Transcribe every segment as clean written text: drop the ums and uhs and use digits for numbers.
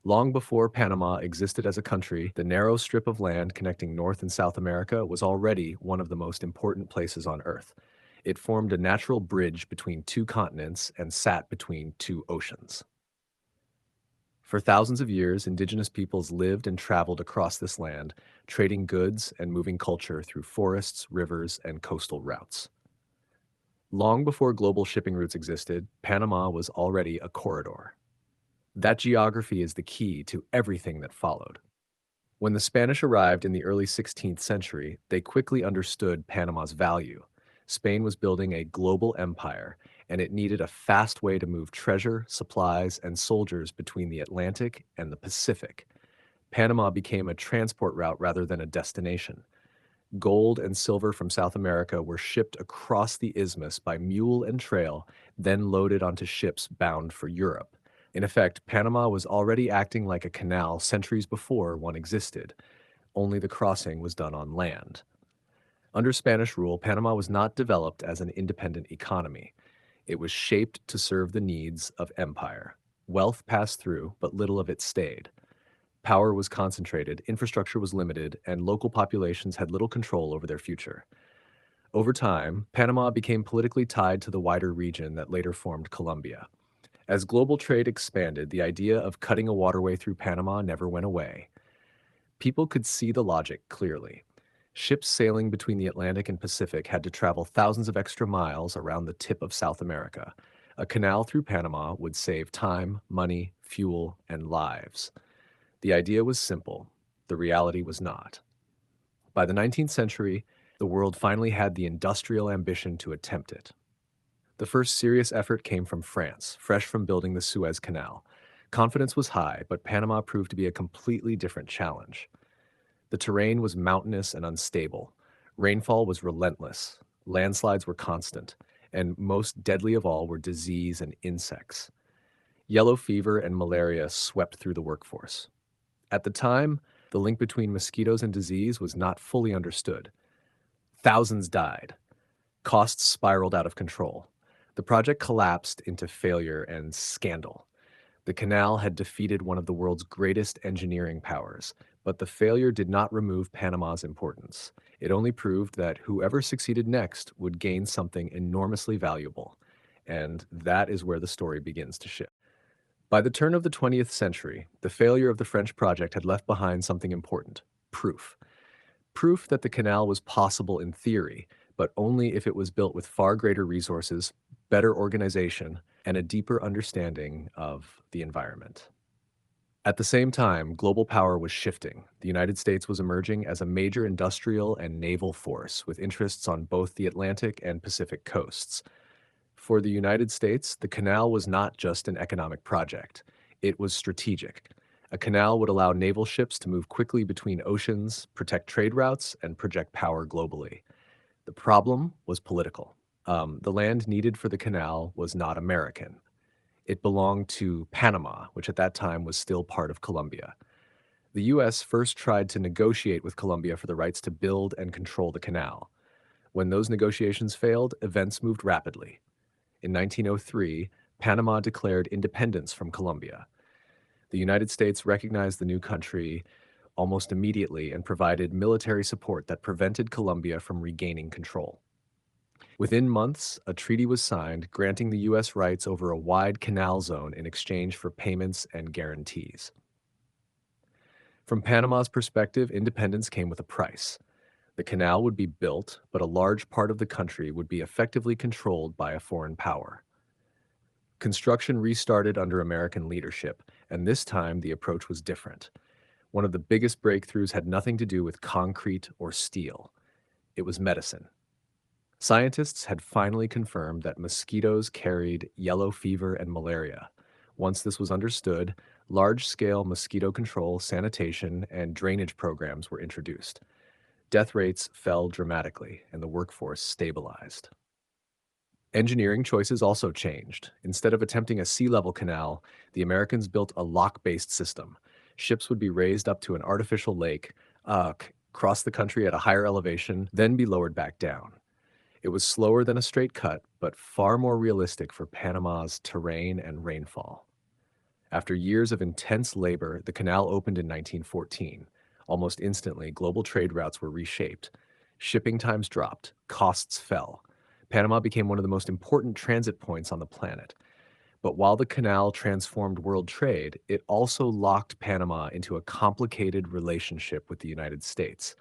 Long before Panama existed as a country, the narrow strip of land connecting North and South America was already one of the most important places on Earth. It formed a natural bridge between two continents and sat between two oceans. For thousands of years, indigenous peoples lived and traveled across this land, trading goods and moving culture through forests, rivers, and coastal routes. Long before global shipping routes existed, Panama was already a corridor. That geography is the key to everything that followed. When the Spanish arrived in the early 16th century, they quickly understood Panama's value. Spain was building a global empire, and it needed a fast way to move treasure, supplies, and soldiers between the Atlantic and the Pacific. Panama became a transport route rather than a destination. Gold and silver from South America were shipped across the isthmus by mule and trail, then loaded onto ships bound for Europe. In effect, Panama was already acting like a canal centuries before one existed, only the crossing was done on land. Under Spanish rule, Panama was not developed as an independent economy. It was shaped to serve the needs of empire. Wealth passed through, but little of it stayed. Power was concentrated, infrastructure was limited, and local populations had little control over their future. Over time, Panama became politically tied to the wider region that later formed Colombia. As global trade expanded, the idea of cutting a waterway through Panama never went away. People could see the logic clearly. Ships sailing between the Atlantic and Pacific had to travel thousands of extra miles around the tip of South America. A canal through Panama would save time, money, fuel, and lives. The idea was simple. The reality was not. By the 19th century, the world finally had the industrial ambition to attempt it. The first serious effort came from France, fresh from building the Suez Canal. Confidence was high, but Panama proved to be a completely different challenge. The terrain was mountainous and unstable. Rainfall was relentless. Landslides were constant. And most deadly of all were disease and insects. Yellow fever and malaria swept through the workforce. At the time, the link between mosquitoes and disease was not fully understood. Thousands died. Costs spiraled out of control. The project collapsed into failure and scandal. The canal had defeated one of the world's greatest engineering powers, but the failure did not remove Panama's importance. It only proved that whoever succeeded next would gain something enormously valuable. And that is where the story begins to shift. By the turn of the 20th century, the failure of the French project had left behind something important: proof. Proof that the canal was possible in theory, but only if it was built with far greater resources, better organization, and a deeper understanding of the environment. At the same time, global power was shifting. The United States was emerging as a major industrial and naval force with interests on both the Atlantic and Pacific coasts. For the United States, the canal was not just an economic project. It was strategic. A canal would allow naval ships to move quickly between oceans, protect trade routes, and project power globally. The problem was political. The land needed for the canal was not American. It belonged to Panama, which at that time was still part of Colombia. The U.S. first tried to negotiate with Colombia for the rights to build and control the canal. When those negotiations failed, events moved rapidly. In 1903, Panama declared independence from Colombia. The United States recognized the new country almost immediately and provided military support that prevented Colombia from regaining control. Within months, a treaty was signed granting the U.S. rights over a wide canal zone in exchange for payments and guarantees. From Panama's perspective, independence came with a price. The canal would be built, but a large part of the country would be effectively controlled by a foreign power. Construction restarted under American leadership, and this time the approach was different. One of the biggest breakthroughs had nothing to do with concrete or steel. It was medicine. Scientists had finally confirmed that mosquitoes carried yellow fever and malaria. Once this was understood, large-scale mosquito control, sanitation, and drainage programs were introduced. Death rates fell dramatically, and the workforce stabilized. Engineering choices also changed. Instead of attempting a sea-level canal, the Americans built a lock-based system. Ships would be raised up to an artificial lake, cross the country at a higher elevation, then be lowered back down. It was slower than a straight cut, but far more realistic for Panama's terrain and rainfall. After years of intense labor, the canal opened in 1914. Almost instantly, global trade routes were reshaped. Shipping times dropped, costs fell. Panama became one of the most important transit points on the planet. But while the canal transformed world trade, it also locked Panama into a complicated relationship with the United States,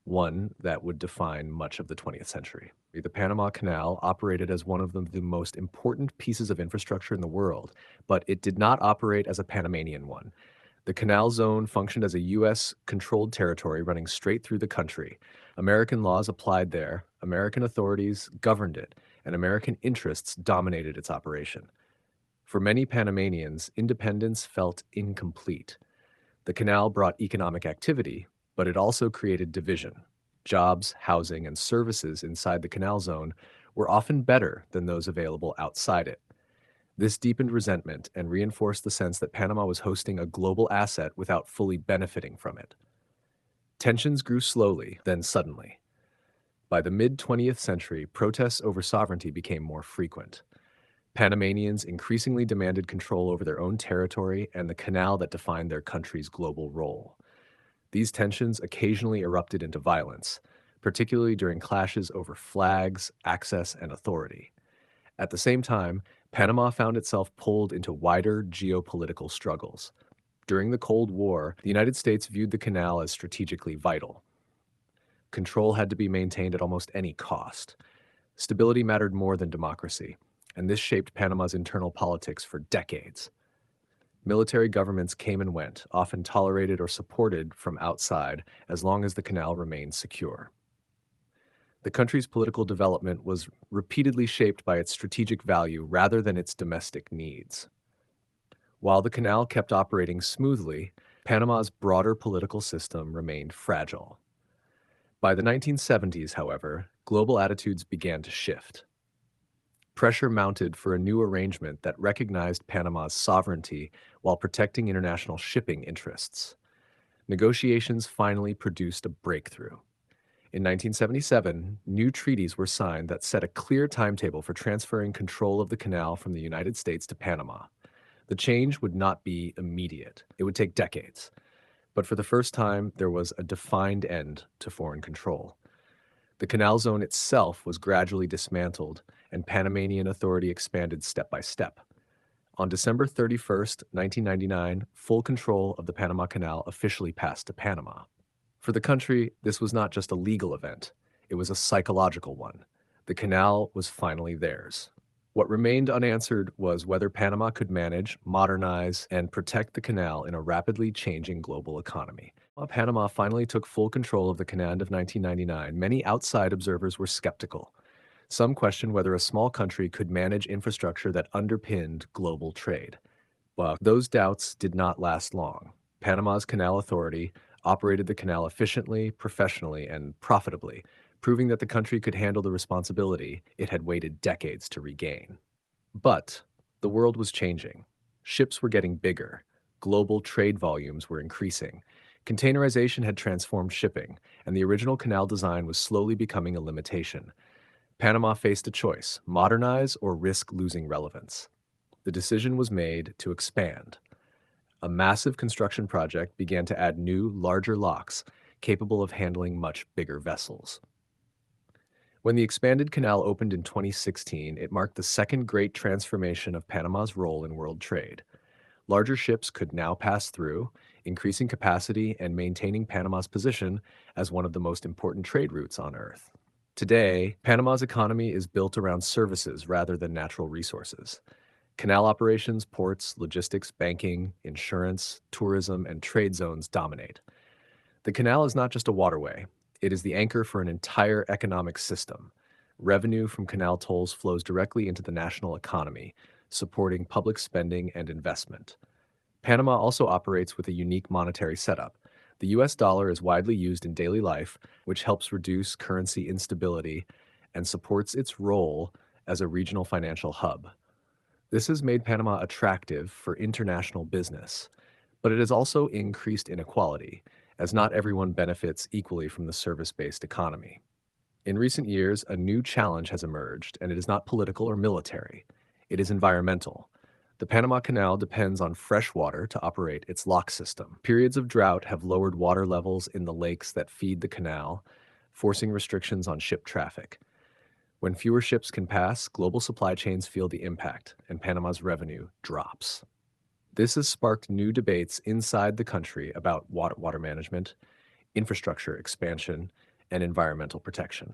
one that would define much of the 20th century. The Panama Canal operated as one of the most important pieces of infrastructure in the world, but it did not operate as a Panamanian one. The canal zone functioned as a U.S. controlled territory running straight through the country. American laws applied there, American authorities governed it, and American interests dominated its operation. For many Panamanians, independence felt incomplete. The canal brought economic activity, but it also created division. Jobs, housing, and services inside the canal zone were often better than those available outside it. This deepened resentment and reinforced the sense that Panama was hosting a global asset without fully benefiting from it. Tensions grew slowly, then suddenly. By the mid 20th century, protests over sovereignty became more frequent. Panamanians increasingly demanded control over their own territory and the canal that defined their country's global role. These tensions occasionally erupted into violence, particularly during clashes over flags, access, and authority. At the same time, Panama found itself pulled into wider geopolitical struggles. During the Cold War, the United States viewed the canal as strategically vital. Control had to be maintained at almost any cost. Stability mattered more than democracy, and this shaped Panama's internal politics for decades. Military governments came and went, often tolerated or supported from outside, as long as the canal remained secure. The country's political development was repeatedly shaped by its strategic value rather than its domestic needs. While the canal kept operating smoothly, Panama's broader political system remained fragile. By the 1970s, however, global attitudes began to shift. Pressure mounted for a new arrangement that recognized Panama's sovereignty while protecting international shipping interests. Negotiations finally produced a breakthrough. In 1977, new treaties were signed that set a clear timetable for transferring control of the canal from the United States to Panama. The change would not be immediate. It would take decades. But for the first time, there was a defined end to foreign control. The canal zone itself was gradually dismantled, and Panamanian authority expanded step by step. On December 31st, 1999, full control of the Panama Canal officially passed to Panama. For the country, this was not just a legal event, it was a psychological one. The canal was finally theirs. What remained unanswered was whether Panama could manage, modernize, and protect the canal in a rapidly changing global economy. While Panama finally took full control of the canal of 1999, many outside observers were skeptical. Some questioned whether a small country could manage infrastructure that underpinned global trade. But those doubts did not last long. Panama's Canal Authority operated the canal efficiently, professionally, and profitably, proving that the country could handle the responsibility it had waited decades to regain. But the world was changing. Ships were getting bigger. Global trade volumes were increasing. Containerization had transformed shipping, and the original canal design was slowly becoming a limitation. Panama faced a choice: modernize or risk losing relevance. The decision was made to expand. A massive construction project began to add new, larger locks, capable of handling much bigger vessels. When the expanded canal opened in 2016, it marked the second great transformation of Panama's role in world trade. Larger ships could now pass through, increasing capacity and maintaining Panama's position as one of the most important trade routes on Earth. Today, Panama's economy is built around services rather than natural resources. Canal operations, ports, logistics, banking, insurance, tourism, and trade zones dominate. The canal is not just a waterway, it is the anchor for an entire economic system. Revenue from canal tolls flows directly into the national economy, supporting public spending and investment. Panama also operates with a unique monetary setup. The US dollar is widely used in daily life, which helps reduce currency instability and supports its role as a regional financial hub. This has made Panama attractive for international business, but it has also increased inequality, as not everyone benefits equally from the service-based economy. In recent years, a new challenge has emerged, and it is not political or military. It is environmental. The Panama Canal depends on fresh water to operate its lock system. Periods of drought have lowered water levels in the lakes that feed the canal, forcing restrictions on ship traffic. When fewer ships can pass, global supply chains feel the impact, and Panama's revenue drops. This has sparked new debates inside the country about water management, infrastructure expansion, and environmental protection.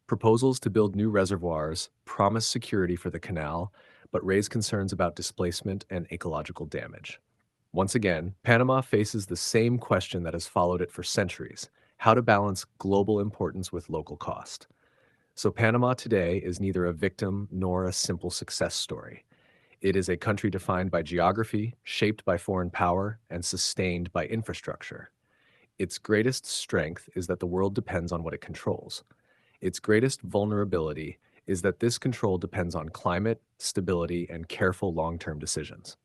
Proposals to build new reservoirs promise security for the canal, but raise concerns about displacement and ecological damage. Once again, Panama faces the same question that has followed it for centuries: how to balance global importance with local cost. So, Panama today is neither a victim nor a simple success story. It is a country defined by geography, shaped by foreign power, and sustained by infrastructure. Its greatest strength is that the world depends on what it controls. Its greatest vulnerability is that this control depends on climate, stability, and careful long-term decisions.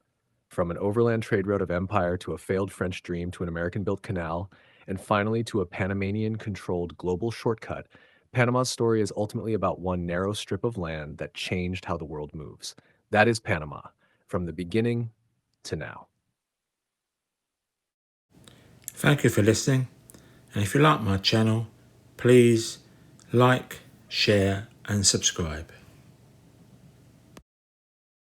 From an overland trade route of empire to a failed French dream to an American-built canal, and finally to a Panamanian-controlled global shortcut, Panama's story is ultimately about one narrow strip of land that changed how the world moves. That is Panama, from the beginning to now. Thank you for listening, and if you like my channel, please like, share and subscribe.